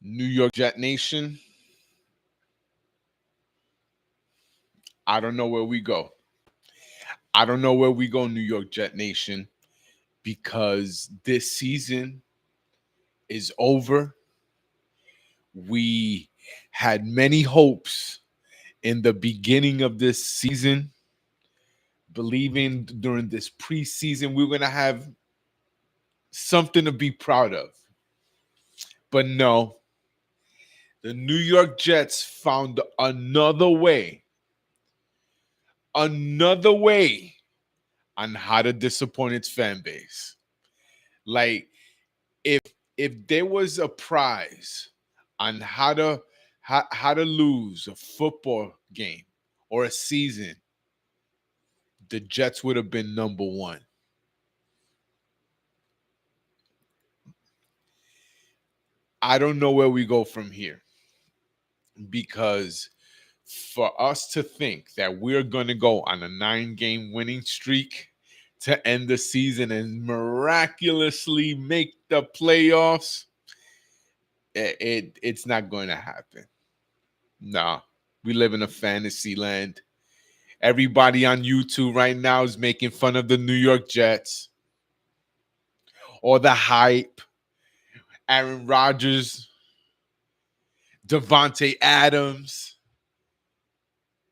New York Jet Nation, I don't know where we go. I don't know where we go, New York Jet Nation, because this season is over. We had many hopes in the beginning of this season, believing during this preseason we were going to have something to be proud of. But no, the New York Jets found another way on how to disappoint its fan base. Like if if there was a prize on how to lose a football game or a season, the Jets would have been number one. I don't know where we go from here because for us to think that we're going to go on a 9-game winning streak to end the season and miraculously make the playoffs, it's not going to happen. No, we live in a fantasy land. Everybody on YouTube right now is making fun of the New York Jets or the hype. Aaron Rodgers, Devontae Adams,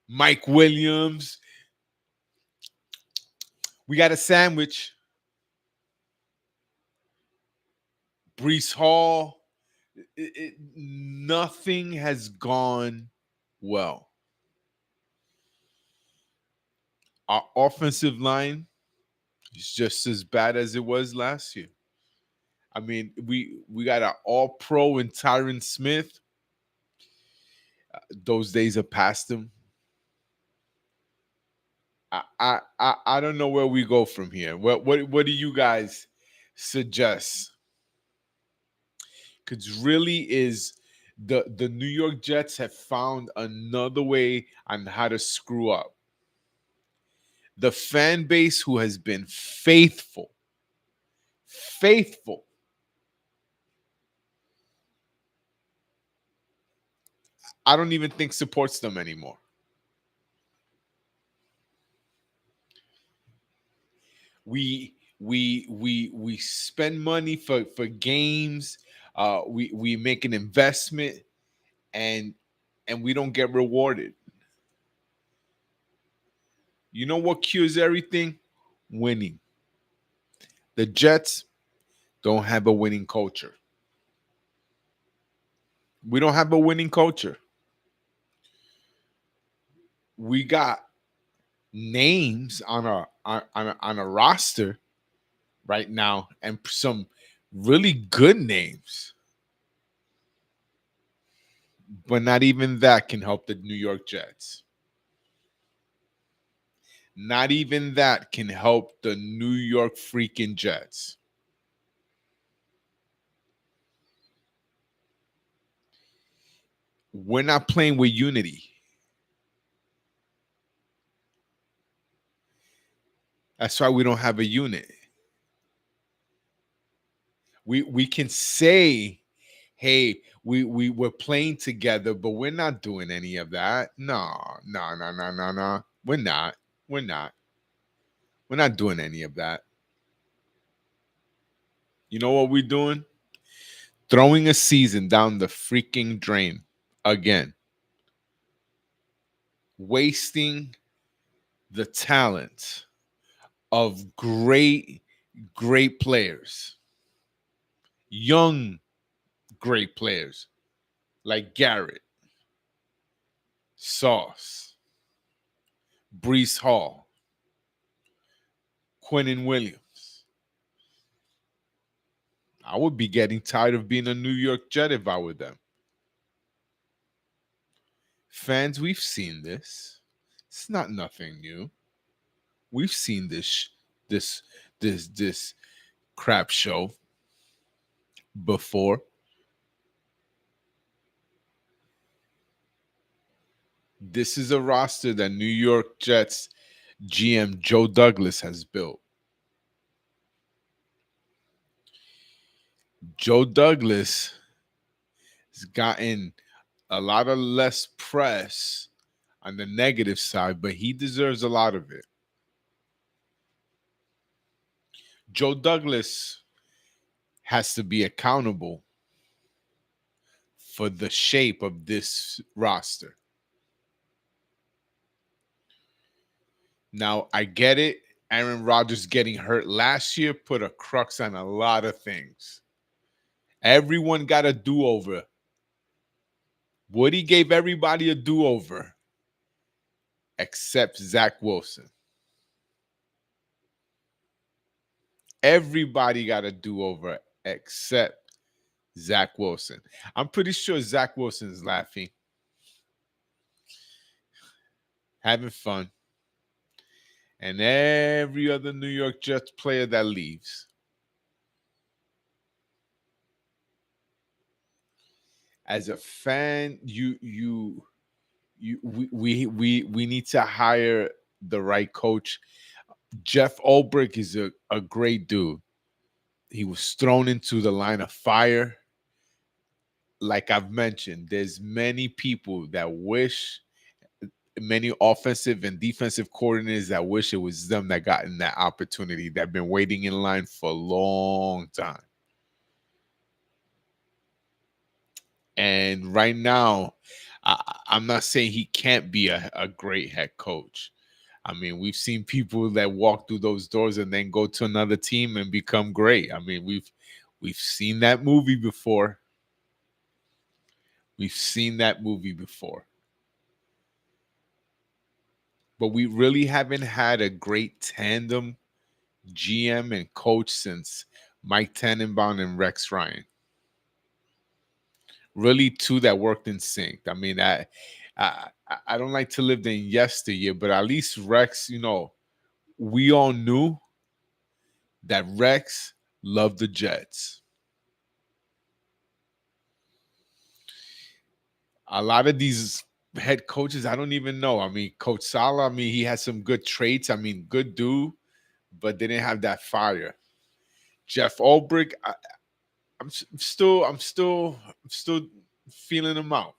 Mike Williams. We got a sandwich. Brees Hall. Nothing has gone well. Our offensive line is just as bad as it was last year. I mean, we got an all-pro in Tyron Smith. Those days are past him. I don't know where we go from here. What do you guys suggest? Because really is the New York Jets have found another way on how to screw up. The fan base who has been faithful. I don't even think supports them anymore. We spend money for games. We make an investment and we don't get rewarded. You know what cures everything? Winning. The Jets don't have a winning culture. We don't have a winning culture. We got names on a roster right now and some really good names. But not even that can help the New York Jets. Not even that can help the New York freaking Jets. We're not playing with unity. That's why we don't have a unit. We can say, hey, we're playing together, but we're not doing any of that. No. We're not. We're not. We're not doing any of that. You know what we're doing? Throwing a season down the freaking drain again. Wasting the talent of great players. Young, great players like Garrett, Sauce, Brees Hall, Quinnen Williams. I would be getting tired of being a New York Jet if I were them. Fans, we've seen this. It's not nothing new. We've seen this this crap show before. This is a roster that New York Jets GM Joe Douglas has built. Joe Douglas He's gotten a lot of less press on the negative side, but he deserves a lot of it. Joe Douglas has to be accountable for the shape of this roster. Now, I get it. Aaron Rodgers getting hurt last year put a crux on a lot of things. Everyone got a do-over. Woody gave everybody a do-over except Zach Wilson. Everybody got a do-over except Zach Wilson. I'm pretty sure Zach Wilson's laughing, having fun. And every other New York Jets player that leaves. As a fan, we need to hire the right coach. Jeff Ulbrich is a great dude. He was thrown into the line of fire. Like I've mentioned, there's many people that wish, many offensive and defensive coordinators that wish it was them that got in that opportunity, that have been waiting in line for a long time. And right now, I'm not saying he can't be a great head coach. I mean, we've seen people that walk through those doors and then go to another team and become great. I mean, we've seen that movie before. We've seen that movie before. But we really haven't had a great tandem GM and coach since Mike Tannenbaum and Rex Ryan. Really, two that worked in sync. I mean, I don't like to live in yesteryear, but at least Rex, we all knew that Rex loved the Jets. A lot of these head coaches, I don't even know. I mean, Coach Saleh, I mean, he has some good traits. I mean, good dude, but they didn't have that fire. Jeff Ulbrich, I'm still feeling him out.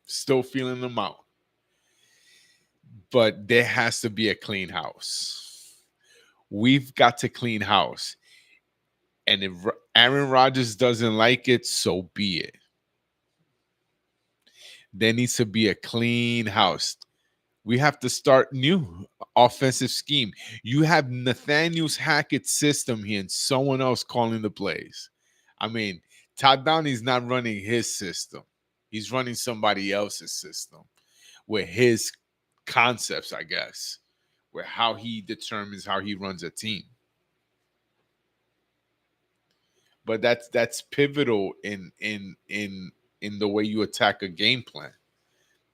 Still feeling him out. But there has to be a clean house. We've got to clean house. And if Aaron Rodgers doesn't like it, so be it. There needs to be a clean house. We have to start new offensive scheme. You have Nathaniel Hackett's system here and someone else calling the plays. I mean, Todd Downey's not running his system. He's running somebody else's system with his concepts, I guess, where how he determines how he runs a team. But that's pivotal in the way you attack a game plan.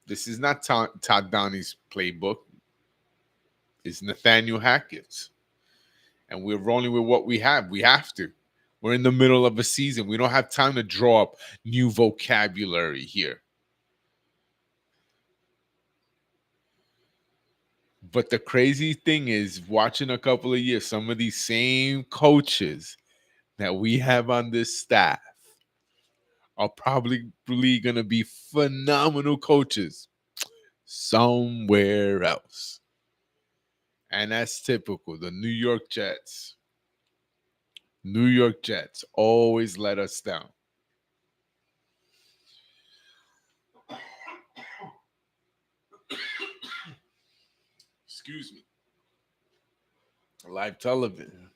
This is not Todd Downey's playbook. It's Nathaniel Hackett's. And we're rolling with what we have. We have to. We're in the middle of a season. We don't have time to draw up new vocabulary here. But the crazy thing is, watching a couple of years, some of these same coaches that we have on this staff are probably going to be phenomenal coaches somewhere else. And that's typical. The New York Jets. New York Jets always let us down. Excuse me. Live television.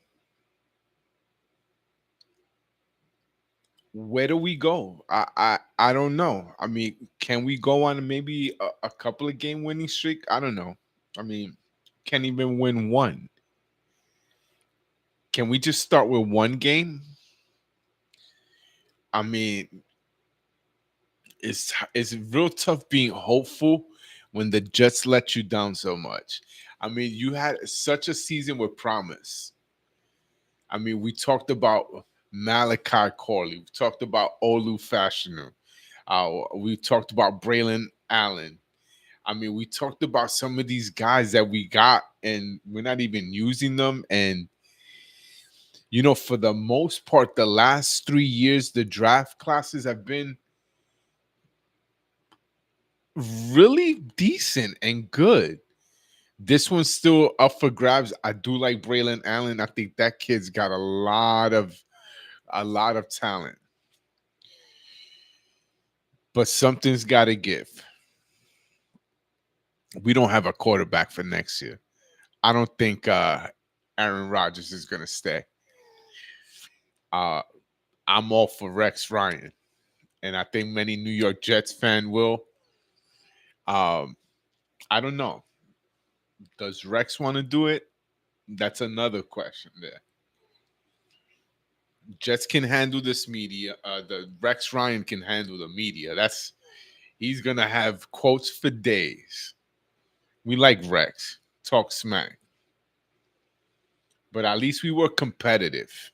Where do we go? I don't know. I mean, can we go on maybe a couple of game winning streak? I don't know. I mean, can't even win one. Can we just start with one game? I mean, it's real tough being hopeful when the Jets let you down so much. I mean, you had such a season with promise. I mean, we talked about Malachi Corley. We talked about Olu Fashanu. We talked about Braylon Allen. I mean, we talked about some of these guys that we got, and we're not even using them. And For the most part, the last 3 years, the draft classes have been really decent and good. This one's still up for grabs. I do like Braylon Allen. I think that kid's got a lot of talent, but something's got to give. We don't have a quarterback for next year. I don't think Aaron Rodgers is going to stay. Uh, I'm all for Rex Ryan, and I think many New York Jets fan will. Um, I don't know. Does Rex want to do it? That's another question there. Jets can handle this media. The Rex Ryan can handle the media. He's gonna have quotes for days. We like Rex. Talk smack. But at least we were competitive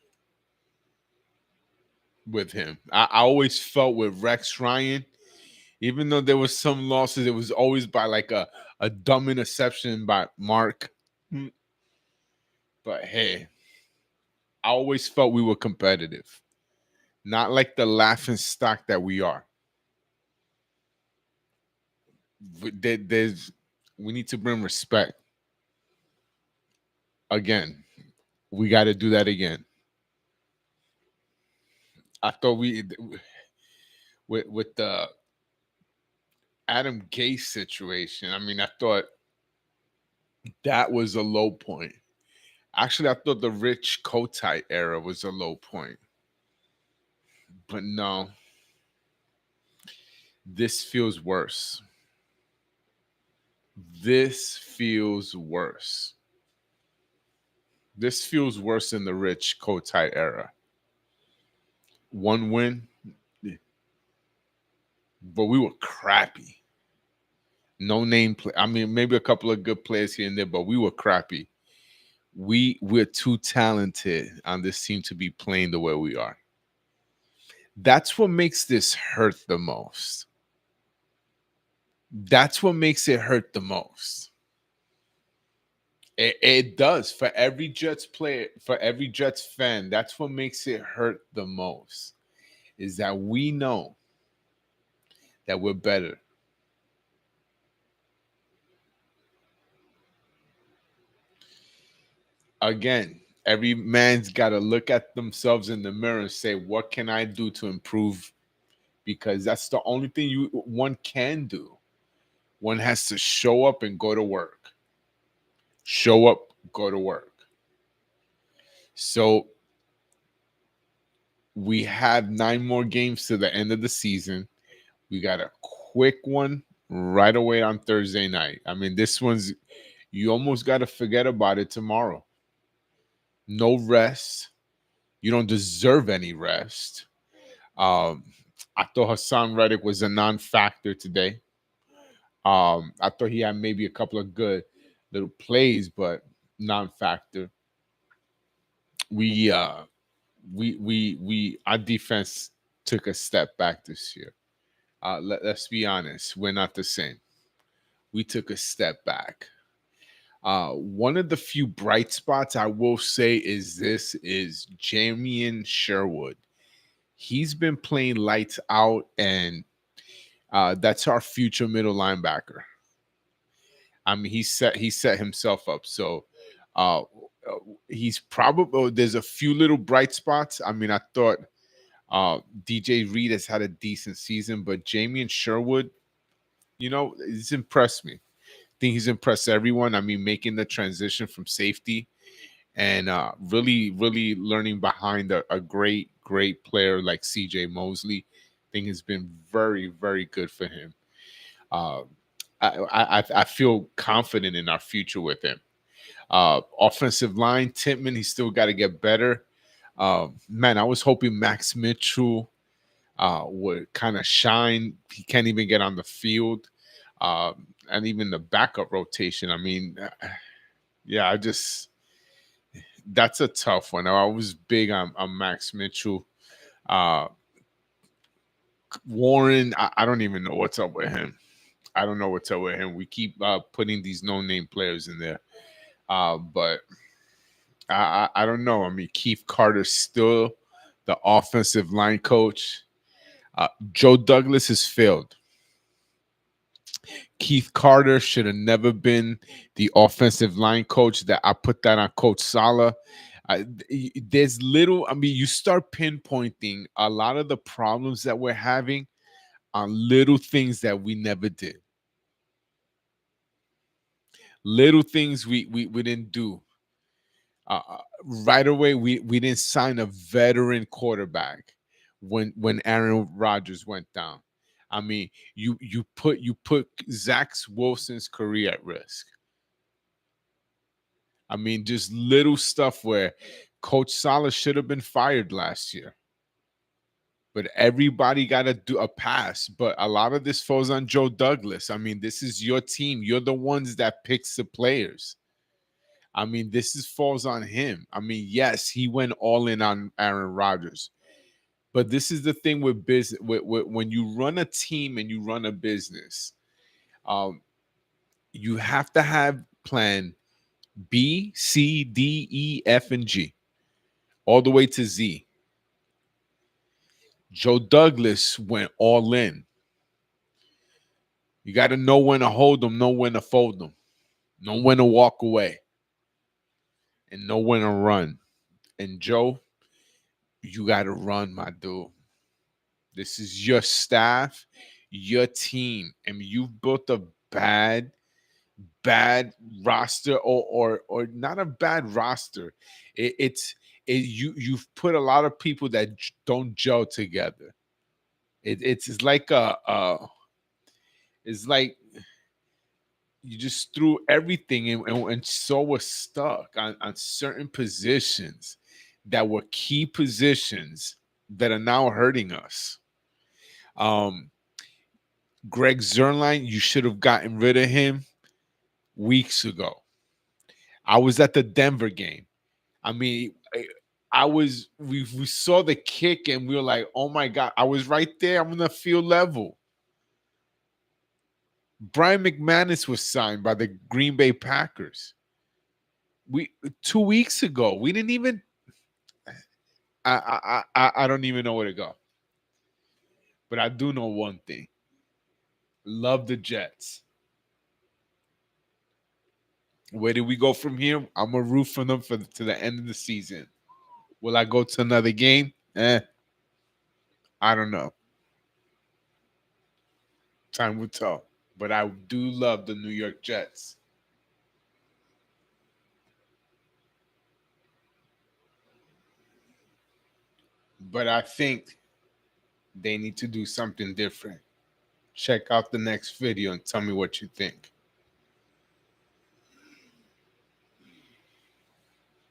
with him. I always felt with Rex Ryan, even though there was some losses, it was always by like a dumb interception by Mark. But hey, I always felt we were competitive. Not like the laughing stock that we are. We need to bring respect. Again, we got to do that again. I thought with the Adam Gase situation. I mean, I thought that was a low point. Actually, I thought the Rich Kotite era was a low point. But no, this feels worse. This feels worse. This feels worse than the Rich Kotite era. One win, but we were crappy. No name play. I mean, maybe a couple of good players here and there, but we were crappy. We're too talented on this team to be playing the way we are. That's what makes this hurt the most. That's what makes it hurt the most. It does for every Jets player, for every Jets fan. That's what makes it hurt the most. Is that we know that we're better. Again, every man's got to look at themselves in the mirror and say, "What can I do to improve?" Because that's the only thing one can do. One has to show up and go to work. Show up, go to work. So we have 9 more games to the end of the season. We got a quick one right away on Thursday night. I mean, this one's, you almost got to forget about it tomorrow. No rest. You don't deserve any rest. I thought Hassan Reddick was a non-factor today. I thought he had maybe a couple of good little plays, but non-factor. We our defense took a step back this year. Let's be honest, we're not the same. We took a step back. One of the few bright spots I will say is Jamian Sherwood. He's been playing lights out, and that's our future middle linebacker. I mean, he set himself up. So he's probably, there's a few little bright spots. I mean, I thought DJ Reed has had a decent season, but Jamian Sherwood, he's impressed me. I think he's impressed everyone. I mean, making the transition from safety and really, really learning behind a great, great player like CJ Mosley. I think has been very, very good for him. Uh, I feel confident in our future with him. Offensive line, Titman, he's still got to get better. Man, I was hoping Max Mitchell would kind of shine. He can't even get on the field. And even the backup rotation. I mean, yeah, that's a tough one. I was big on Max Mitchell. Warren, I don't even know what's up with him. I don't know what's up with him. We keep putting these no-name players in there. But I don't know. I mean, Keith Carter's still the offensive line coach. Joe Douglas has failed. Keith Carter should have never been the offensive line coach. That I put that on Coach Sala. There's little. I mean, you start pinpointing a lot of the problems that we're having on little things that we never did. Little things we didn't do. Right away, we didn't sign a veteran quarterback when Aaron Rodgers went down. I mean, you put Zach Wilson's career at risk. I mean, just little stuff where Coach Salah should have been fired last year. But everybody got to do a pass. But a lot of this falls on Joe Douglas. I mean, this is your team. You're the ones that picks the players. I mean, this is falls on him. I mean, yes, he went all in on Aaron Rodgers. But this is the thing with business. When you run a team and you run a business, um, you have to have plan B, C, D, E, F, and G, all the way to Z. Joe Douglas went all in. You got to know when to hold them, know when to fold them, know when to walk away, and know when to run. And Joe, you got to run, my dude. This is your staff, your team, and you've built a bad roster, or not a bad roster. You've put a lot of people that don't gel together. It's like it's like you just threw everything in, and so was stuck on certain positions that were key positions that are now hurting us. Um, Greg Zerline, you should have gotten rid of him weeks ago. I was at the Denver game. I mean, we saw the kick and we were like, oh my God, I was right there. I'm on the field level. Brian McManus was signed by the Green Bay Packers. We 2 weeks ago. We didn't even I don't even know where to go. But I do know one thing. Love the Jets. Where do we go from here? I'm gonna root for them to the end of the season. Will I go to another game? I don't know. Time will tell. But I do love the New York Jets. But I think they need to do something different. Check out the next video and tell me what you think.